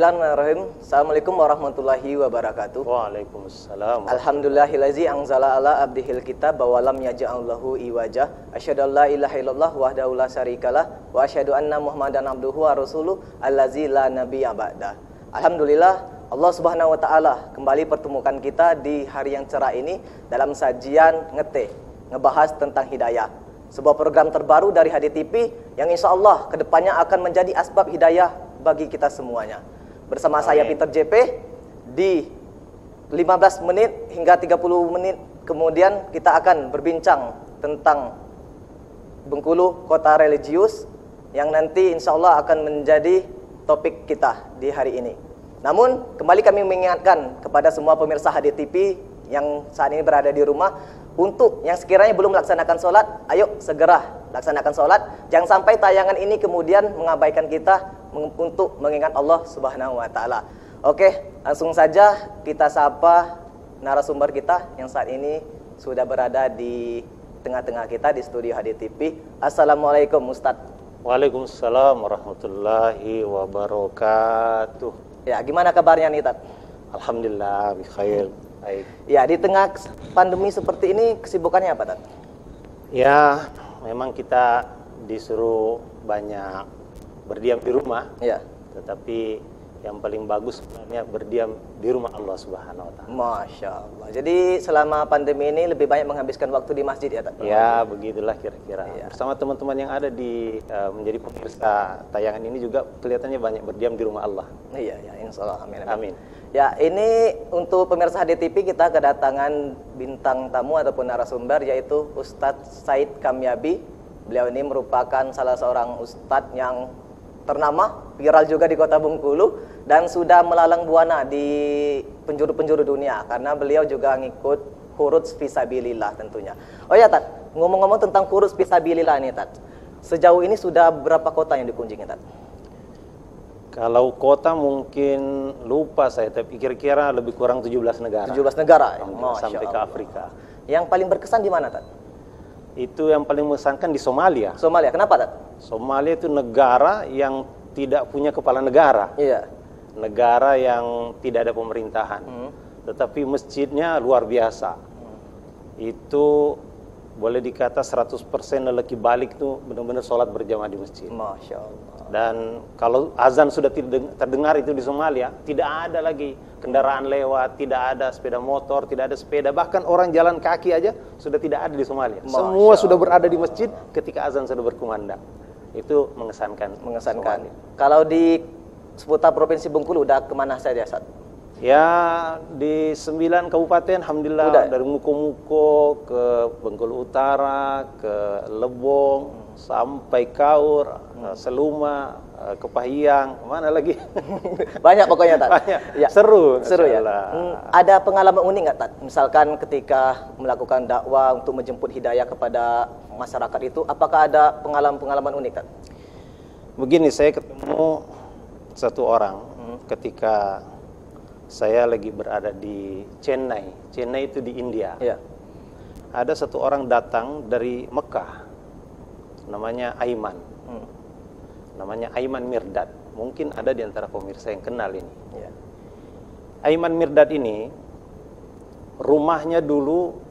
Bismillahirrahmanirrahim. Assalamualaikum warahmatullahi wabarakatuh. Waalaikumsalam. Alhamdulillahillazi anzala ala abdihil kitab wa lam yaj'al lahu iwaja. Asyhadu an la ilaha illallah wahdahu la syarikalah wa asyhadu anna Muhammadan abduhu wa rasuluh allazi la nabiyya ba'da. Alhamdulillah, Allah Subhanahu wa taala kembali pertemukan kita di hari yang cerah ini dalam sajian ngebahas tentang hidayah. Sebuah program terbaru dari HDTV yang insya Allah kedepannya akan menjadi asbab hidayah bagi kita semuanya. Bersama saya Peter JP di 15 menit hingga 30 menit kemudian kita akan berbincang tentang Bengkulu kota religius yang nanti insya Allah akan menjadi topik kita di hari ini. Namun kembali kami mengingatkan kepada semua pemirsa HDTV yang saat ini berada di rumah, untuk yang sekiranya belum melaksanakan sholat, ayo segera laksanakan sholat. Jangan sampai tayangan ini kemudian mengabaikan kita untuk mengingat Allah Subhanahu wa taala. Oke, langsung saja kita sapa narasumber kita yang saat ini sudah berada di tengah-tengah kita di studio HDTV. Assalamualaikum Ustadz. Waalaikumsalam warahmatullahi wabarakatuh. Ya, gimana kabarnya nih, Tat? Alhamdulillah, bikhair. Baik. Ya, di tengah pandemi seperti ini kesibukannya apa, Tat? Ya, memang kita disuruh banyak berdiam di rumah. Ya. Tetapi yang paling bagus sebenarnya berdiam di rumah Allah Subhanahu wa taala. Masya Allah. Jadi selama pandemi ini lebih banyak menghabiskan waktu di masjid ya, Tat? Ya, begitulah kira-kira. Ya. Bersama teman-teman yang ada di menjadi pemirsa tayangan ini juga kelihatannya banyak berdiam di rumah Allah. Iya, ya, insya Allah. Amin, amin. Amin. Ya, ini untuk pemirsa HDTV kita kedatangan bintang tamu ataupun narasumber yaitu Ustadz Said Kamyabi. Beliau ini merupakan salah seorang ustadz yang ternama, viral juga di kota Bengkulu dan sudah melalang buana di penjuru-penjuru dunia karena beliau juga ngikut khuruz fisabilillah tentunya. Oh ya, Tat, ngomong-ngomong tentang khuruz fisabilillah ini, Tat. Sejauh ini sudah berapa kota yang dikunjungi, Tat? Kalau kota mungkin lupa saya, tapi kira-kira lebih kurang 17 negara. 17 negara, ya? Sampai ke Afrika. Yang paling berkesan di mana, Tat? Itu yang paling mengesankan di Somalia. Somalia, kenapa, Tat? Somalia itu negara yang tidak punya kepala negara. Iya. Negara yang tidak ada pemerintahan. Tetapi masjidnya luar biasa. Itu boleh dikata 100% lelaki balik tuh benar-benar sholat berjamaah di masjid. Masya Allah. Dan kalau azan sudah terdengar itu di Somalia, tidak ada lagi kendaraan lewat, tidak ada sepeda motor, tidak ada sepeda, bahkan orang jalan kaki aja sudah tidak ada di Somalia. Semua sudah berada di masjid ketika azan sudah berkumandang. Itu mengesankan. Mengesankan. Kalau di seputar Provinsi Bengkulu udah kemana saja, Sat? Ya, di 9 kabupaten, alhamdulillah. Udah. Dari Muko-Muko ke Bengkulu Utara, ke Lebong, sampai Kaur, Seluma, ke Pahiyang, mana lagi? Banyak pokoknya, Tat. Banyak. Ya. Seru ya. Ada pengalaman unik nggak, Tat? Misalkan ketika melakukan dakwah untuk menjemput hidayah kepada masyarakat itu, apakah ada pengalaman-pengalaman unik, Tat? Begini, saya ketemu satu orang ketika saya lagi berada di Chennai. Chennai itu di India. Ya. Ada satu orang datang dari Mekah. Namanya Aiman. Namanya Aiman Mirdad. Mungkin ada di antara pemirsa yang kenal ini. Ya. Aiman Mirdad ini rumahnya dulu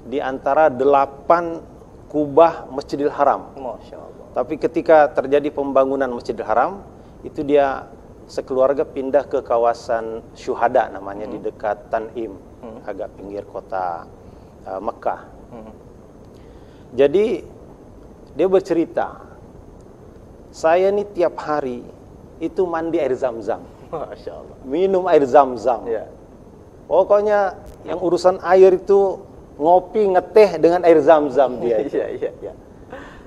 di antara 8 kubah Masjidil Haram. Masya Allah. Tapi ketika terjadi pembangunan Masjidil Haram, itu dia sekeluarga pindah ke kawasan Syuhada namanya di dekat Tanim, agak pinggir kota Mekah. Jadi dia bercerita, saya nih tiap hari itu mandi air zam-zam. Masya Allah. Minum air zam-zam. Ya. Pokoknya yang urusan air itu ngopi, ngeteh dengan air zam-zam dia. Iya.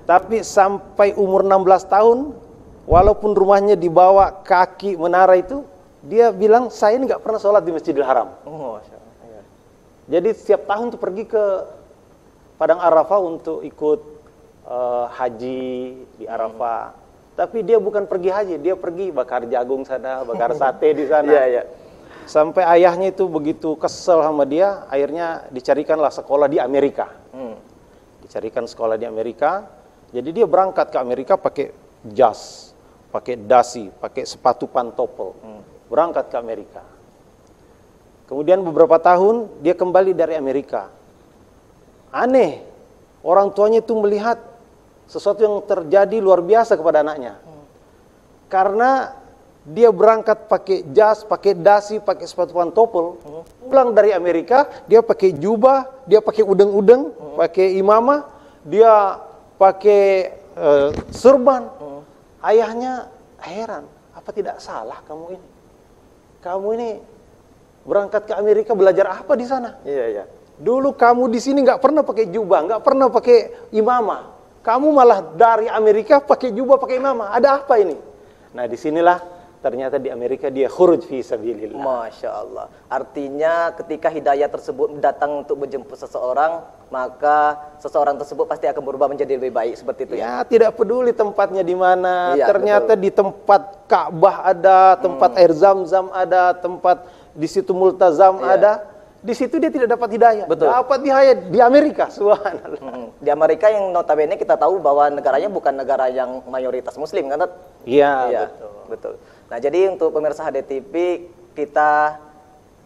Tapi sampai umur 16 tahun, walaupun rumahnya di bawah kaki menara itu, dia bilang, saya ini nggak pernah sholat di Masjidil Haram. Masya Allah. Ya. Jadi setiap tahun tuh pergi ke Padang Arafah untuk ikut haji di Arafah. Tapi dia bukan pergi haji, dia pergi bakar jagung sana, bakar sate di sana. Iya. Sampai ayahnya itu begitu kesel sama dia, akhirnya dicarikanlah sekolah di Amerika. Dicarikan sekolah di Amerika. Jadi dia berangkat ke Amerika pakai jas, pakai dasi, pakai sepatu pantopel. berangkat ke Amerika. Kemudian beberapa tahun dia kembali dari Amerika. Aneh, orang tuanya itu melihat sesuatu yang terjadi luar biasa kepada anaknya. Karena dia berangkat pakai jas, pakai dasi, pakai sepatu pantopel. Pulang dari Amerika, dia pakai jubah, dia pakai udeng-udeng, pakai imamah, dia pakai serban. Ayahnya heran, apa tidak salah kamu ini? Kamu ini berangkat ke Amerika belajar apa di sana? Iya, iya. Dulu kamu di sini nggak pernah pakai jubah, nggak pernah pakai imamah. Kamu malah dari Amerika pakai jubah, pakai imamah. Ada apa ini? Nah, disinilah ternyata di Amerika dia khuruj fi sabilillah. Masya Allah. Artinya ketika hidayah tersebut datang untuk menjemput seseorang, maka seseorang tersebut pasti akan berubah menjadi lebih baik, seperti itu ya? Ya, tidak peduli tempatnya di mana. Iya, Ternyata betul. di tempat Ka'bah ada, tempat air Zam-Zam ada, tempat di situ Multazam Iya. ada. Di situ dia tidak dapat hidayah. Betul. Dapat hidayah di Amerika, subhanallah. Di Amerika yang notabene kita tahu bahwa negaranya bukan negara yang mayoritas muslim kan? Tat? Iya, Iya, betul. Nah, jadi untuk pemirsa HDTV, kita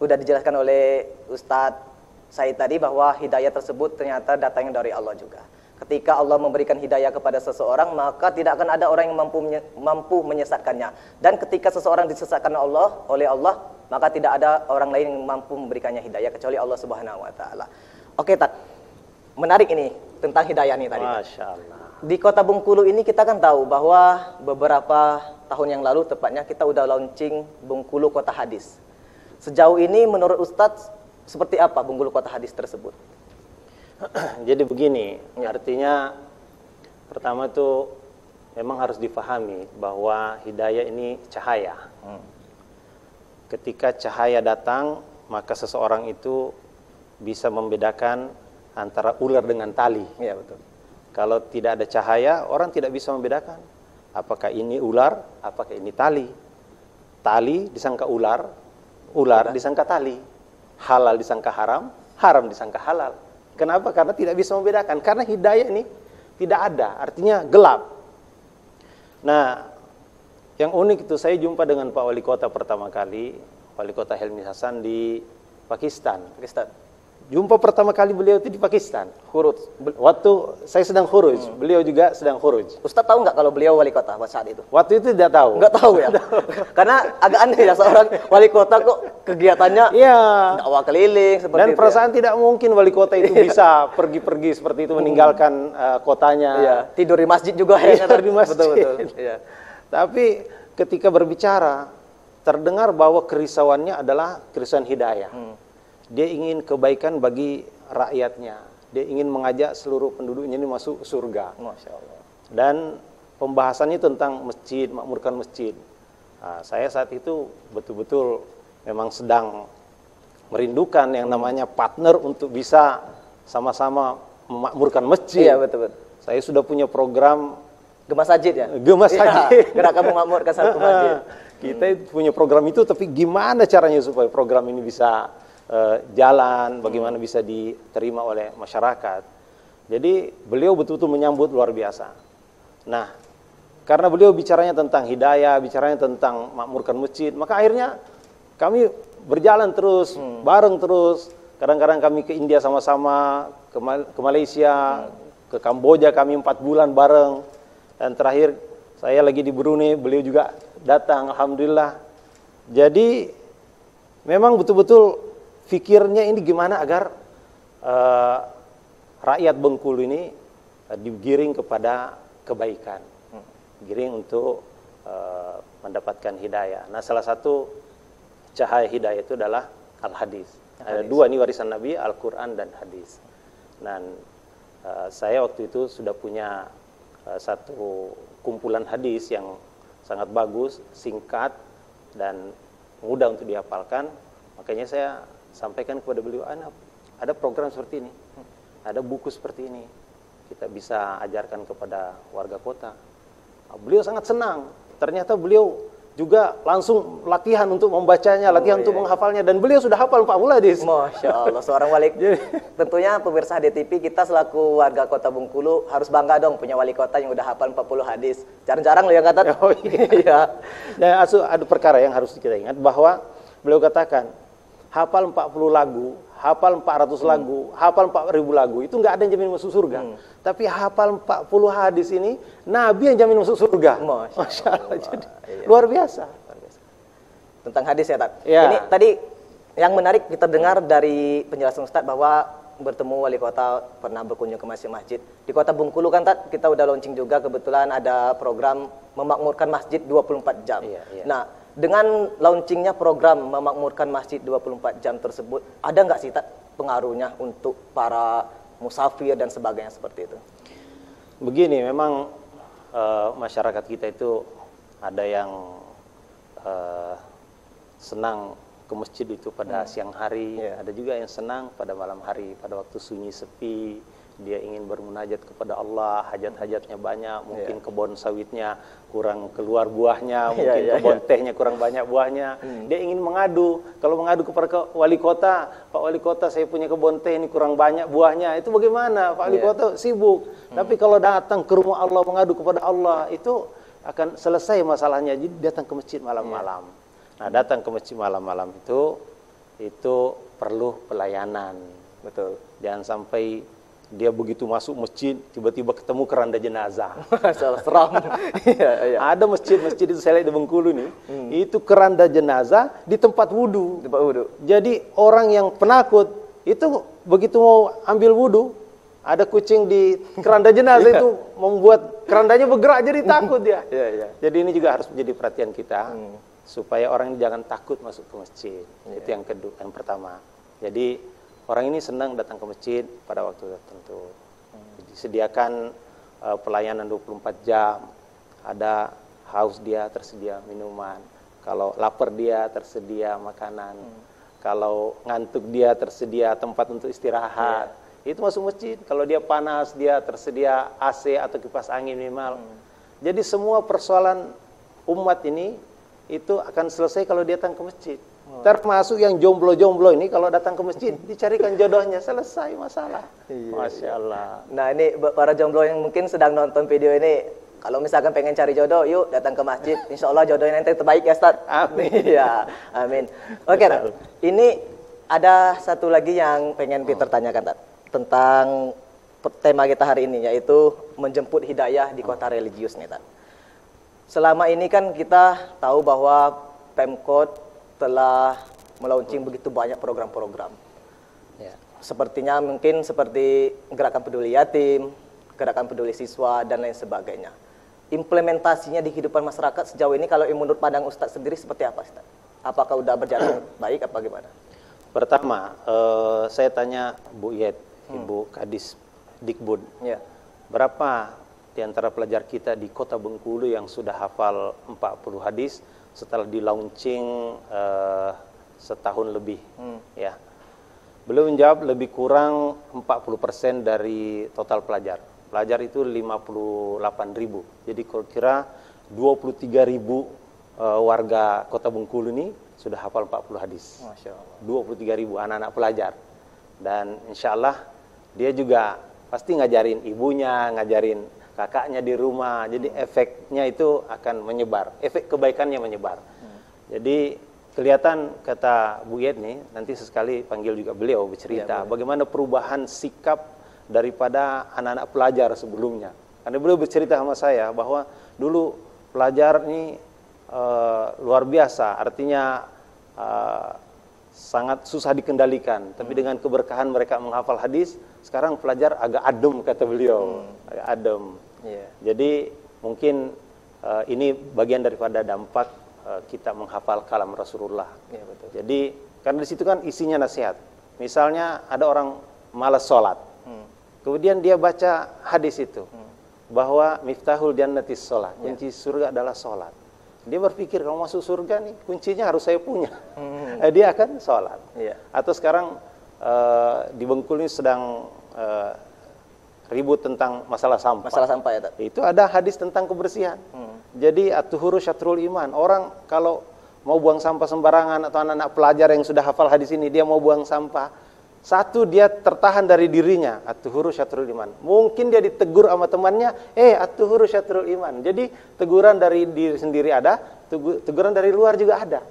udah dijelaskan oleh Ustadz Said tadi bahwa hidayah tersebut ternyata datangnya dari Allah juga. Ketika Allah memberikan hidayah kepada seseorang, maka tidak akan ada orang yang mampu menyesatkannya. Dan ketika seseorang disesatkan oleh Allah, maka tidak ada orang lain yang mampu memberikannya hidayah kecuali Allah Subhanahu wa taala. Oke, Tat. Menarik ini tentang hidayah nih tadi. Masya Allah. Di Kota Bengkulu ini kita kan tahu bahwa beberapa tahun yang lalu tepatnya kita udah launching Bengkulu Kota Hadis. Sejauh ini menurut Ustadz seperti apa Bengkulu Kota Hadis tersebut? Jadi begini, artinya pertama itu memang harus difahami bahwa hidayah ini cahaya. Ketika cahaya datang, maka seseorang itu bisa membedakan antara ular dengan tali. Iya, betul. Kalau tidak ada cahaya, orang tidak bisa membedakan apakah ini ular, apakah ini tali. Tali disangka ular, ular disangka tali. Halal disangka haram, haram disangka halal. Kenapa? Karena tidak bisa membedakan. Karena hidayah ini tidak ada, artinya gelap. Nah, yang unik itu saya jumpa dengan Pak Wali Kota pertama kali, Wali Kota Helmi Hasan di Pakistan. Jumpa pertama kali beliau itu di Pakistan. Khuruj. Waktu saya sedang khuruj, beliau juga sedang khuruj. Ustadz tahu nggak kalau beliau wali kota saat itu? Waktu itu tidak tahu. Nggak tahu ya? Karena agak aneh ya seorang wali kota kok kegiatannya Iya. dakwah keliling seperti Dan itu. perasaan tidak mungkin wali kota itu bisa pergi-pergi seperti itu meninggalkan kotanya. Iya, tidur di masjid juga ya. Tidur di masjid. Betul. Iya. Tapi ketika berbicara, terdengar bahwa kerisauannya adalah kerisauan hidayah. Dia ingin kebaikan bagi rakyatnya. Dia ingin mengajak seluruh penduduknya ini masuk surga. Masya Allah. Dan pembahasannya tentang masjid, makmurkan masjid. Nah, saya saat itu betul-betul memang sedang merindukan yang namanya partner untuk bisa sama-sama memakmurkan masjid. Iya, betul. Saya sudah punya program Gemas Sajid ya? Gemas Sajid. Iya, gerakan memakmurkan satu masjid. Kita punya program itu, tapi gimana caranya supaya program ini bisa jalan, bagaimana bisa diterima oleh masyarakat. Jadi beliau betul-betul menyambut luar biasa. Nah, karena beliau bicaranya tentang hidayah, bicaranya tentang makmurkan masjid, maka akhirnya kami berjalan terus, bareng terus. Kadang-kadang kami ke India sama-sama, ke Malaysia, ke Kamboja kami 4 bulan bareng. Dan terakhir saya lagi di Brunei, beliau juga datang, alhamdulillah. Jadi memang betul-betul fikirnya ini gimana agar rakyat Bengkulu ini digiring kepada kebaikan, giring untuk mendapatkan hidayah. Nah, salah satu cahaya hidayah itu adalah Al-Hadis. Ada 2 nih warisan Nabi, Al-Quran dan Hadis. Dan saya waktu itu sudah punya satu kumpulan hadis yang sangat bagus, singkat dan mudah untuk dihafalkan. Makanya saya sampaikan kepada beliau, ada program seperti ini, ada buku seperti ini, kita bisa ajarkan kepada warga kota. Beliau sangat senang. Ternyata beliau juga langsung latihan untuk membacanya, latihan untuk menghafalnya, dan beliau sudah hafal 40 hadis. Masya Allah, seorang wali. Tentunya pemirsa HDTV, kita selaku warga Kota Bengkulu harus bangga dong punya wali kota yang udah hafal 40 hadis. Jarang-jarang loh yang kata. Oh iya. Dan ada perkara yang harus kita ingat, bahwa beliau katakan hafal 40 lagu, hafal 400 lagu, hafal 4.000 lagu, itu nggak ada yang jamin masuk surga. Tapi hafal 40 hadis ini, Nabi yang jamin masuk surga. Masya Allah. Jadi, luar biasa. Tentang hadis ya, Tat. Ya. Ini tadi yang menarik kita dengar dari penjelasan Ustadz bahwa bertemu wali kota, pernah berkunjung ke masjid-masjid. Di Kota Bengkulu kan, Tat, kita udah launching juga, kebetulan ada program memakmurkan masjid 24 jam. Nah, dengan launchingnya program memakmurkan masjid 24 jam tersebut, ada nggak sih, Tat, pengaruhnya untuk para musafir dan sebagainya seperti itu? Begini, memang masyarakat kita itu ada yang senang ke masjid itu pada siang hari, ada juga yang senang pada malam hari, pada waktu sunyi sepi, dia ingin bermunajat kepada Allah, hajat-hajatnya banyak, mungkin kebun sawitnya kurang keluar buahnya, mungkin kebun tehnya kurang banyak buahnya, dia ingin mengadu. Kalau mengadu kepada wali kota, Pak Wali Kota, saya punya kebun teh ini kurang banyak buahnya, itu bagaimana? Pak Wali Kota sibuk. Tapi kalau datang ke rumah Allah, mengadu kepada Allah, itu akan selesai masalahnya. Jadi datang ke masjid malam-malam. Nah, datang ke masjid malam-malam itu perlu pelayanan. Betul. Jangan sampai dia begitu masuk masjid, tiba-tiba ketemu keranda jenazah. Seram. Ada masjid-masjid itu, saya lihat di Bengkulu nih, itu keranda jenazah di tempat wudhu. Jadi orang yang penakut itu begitu mau ambil wudhu, ada kucing di keranda jenazah itu membuat kerandanya bergerak, jadi takut dia. Jadi ini juga harus menjadi perhatian kita, supaya orang ini jangan takut masuk ke masjid. Itu yang kedua, yang pertama. Jadi orang ini senang datang ke masjid pada waktu tertentu. Disediakan pelayanan 24 jam. Ada haus dia, tersedia minuman. Kalau lapar dia, tersedia makanan. Kalau ngantuk dia, tersedia tempat untuk istirahat. Itu masuk masjid. Kalau dia panas, dia tersedia AC atau kipas angin minimal. Jadi semua persoalan umat ini itu akan selesai kalau dia datang ke masjid. Termasuk yang jomblo-jomblo ini, kalau datang ke masjid dicarikan jodohnya, selesai masalah. Masya Allah. Nah, ini para jomblo yang mungkin sedang nonton video ini, kalau misalkan pengen cari jodoh, yuk datang ke masjid. Insya Allah jodohnya nanti terbaik ya, Ustaz. Amin. Ya, amin. Oke, ini ada satu lagi yang pengen Peter tanyakan, Tat, tentang tema kita hari ini, yaitu menjemput hidayah di kota religius nih, Tat. Selama ini kan kita tahu bahwa Pemkot telah melaunching begitu banyak program-program. Sepertinya mungkin seperti Gerakan Peduli Yatim, Gerakan Peduli Siswa, dan lain sebagainya. Implementasinya di kehidupan masyarakat sejauh ini, kalau menurut pandang Ustadz sendiri seperti apa, Ustadz? Apakah udah berjalan baik apa gimana? Pertama, saya tanya Bu Yet, Ibu Kadis Dikbud, berapa di antara pelajar kita di Kota Bengkulu yang sudah hafal 40 hadis setelah di launching setahun lebih? Ya, beliau menjawab lebih kurang 40% dari total pelajar. Pelajar itu 58.000. Jadi kira-kira 23.000 warga Kota Bengkulu ini sudah hafal 40 hadis. Masya Allah. 23.000 anak-anak pelajar. Dan insya Allah dia juga pasti ngajarin ibunya, ngajarin kakaknya di rumah. Jadi efeknya itu akan menyebar, efek kebaikannya menyebar. Jadi kelihatan, kata Bu Yed nih, nanti sesekali panggil juga beliau bercerita bagaimana perubahan sikap daripada anak-anak pelajar sebelumnya. Karena beliau bercerita sama saya bahwa dulu pelajar ini luar biasa, artinya sangat susah dikendalikan. Tapi dengan keberkahan mereka menghafal hadis, sekarang pelajar agak adem, kata beliau, agak adem. Jadi mungkin ini bagian daripada dampak kita menghafal kalam Rasulullah. Jadi karena di situ kan isinya nasihat. Misalnya ada orang malas sholat, kemudian dia baca hadis itu, bahwa miftahul jannatis sholat, kunci surga adalah sholat. Dia berpikir, kalau masuk surga nih kuncinya harus saya punya. Dia akan sholat. Atau sekarang di Bengkulu ini sedang ribut tentang masalah sampah. Masalah sampah ya, Tat? Itu ada hadis tentang kebersihan. Jadi at-tuhuru syatrul iman. Orang kalau mau buang sampah sembarangan, atau anak-anak pelajar yang sudah hafal hadis ini, dia mau buang sampah, satu, dia tertahan dari dirinya, at-tuhuru syatrul iman. Mungkin dia ditegur sama temannya, at-tuhuru syatrul iman. Jadi teguran dari diri sendiri ada, teguran dari luar juga ada.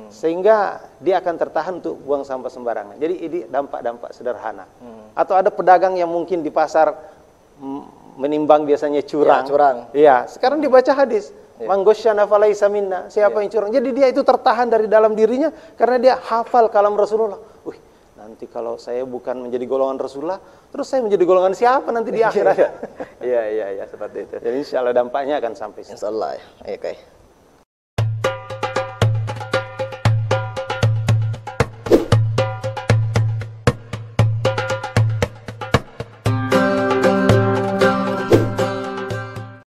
Sehingga dia akan tertahan untuk buang sampah sembarangan. Jadi ini dampak-dampak sederhana. Atau ada pedagang yang mungkin di pasar menimbang biasanya curang. Ya, curang. Iya, sekarang dibaca hadis. Man ghasyana falaysa minna. Siapa yang curang? Jadi dia itu tertahan dari dalam dirinya karena dia hafal kalam Rasulullah. Wih, nanti kalau saya bukan menjadi golongan Rasulullah, terus saya menjadi golongan siapa nanti di akhirat? Iya, seperti itu. Jadi insya Allah dampaknya akan sampai. Insya Allah ya. Oke.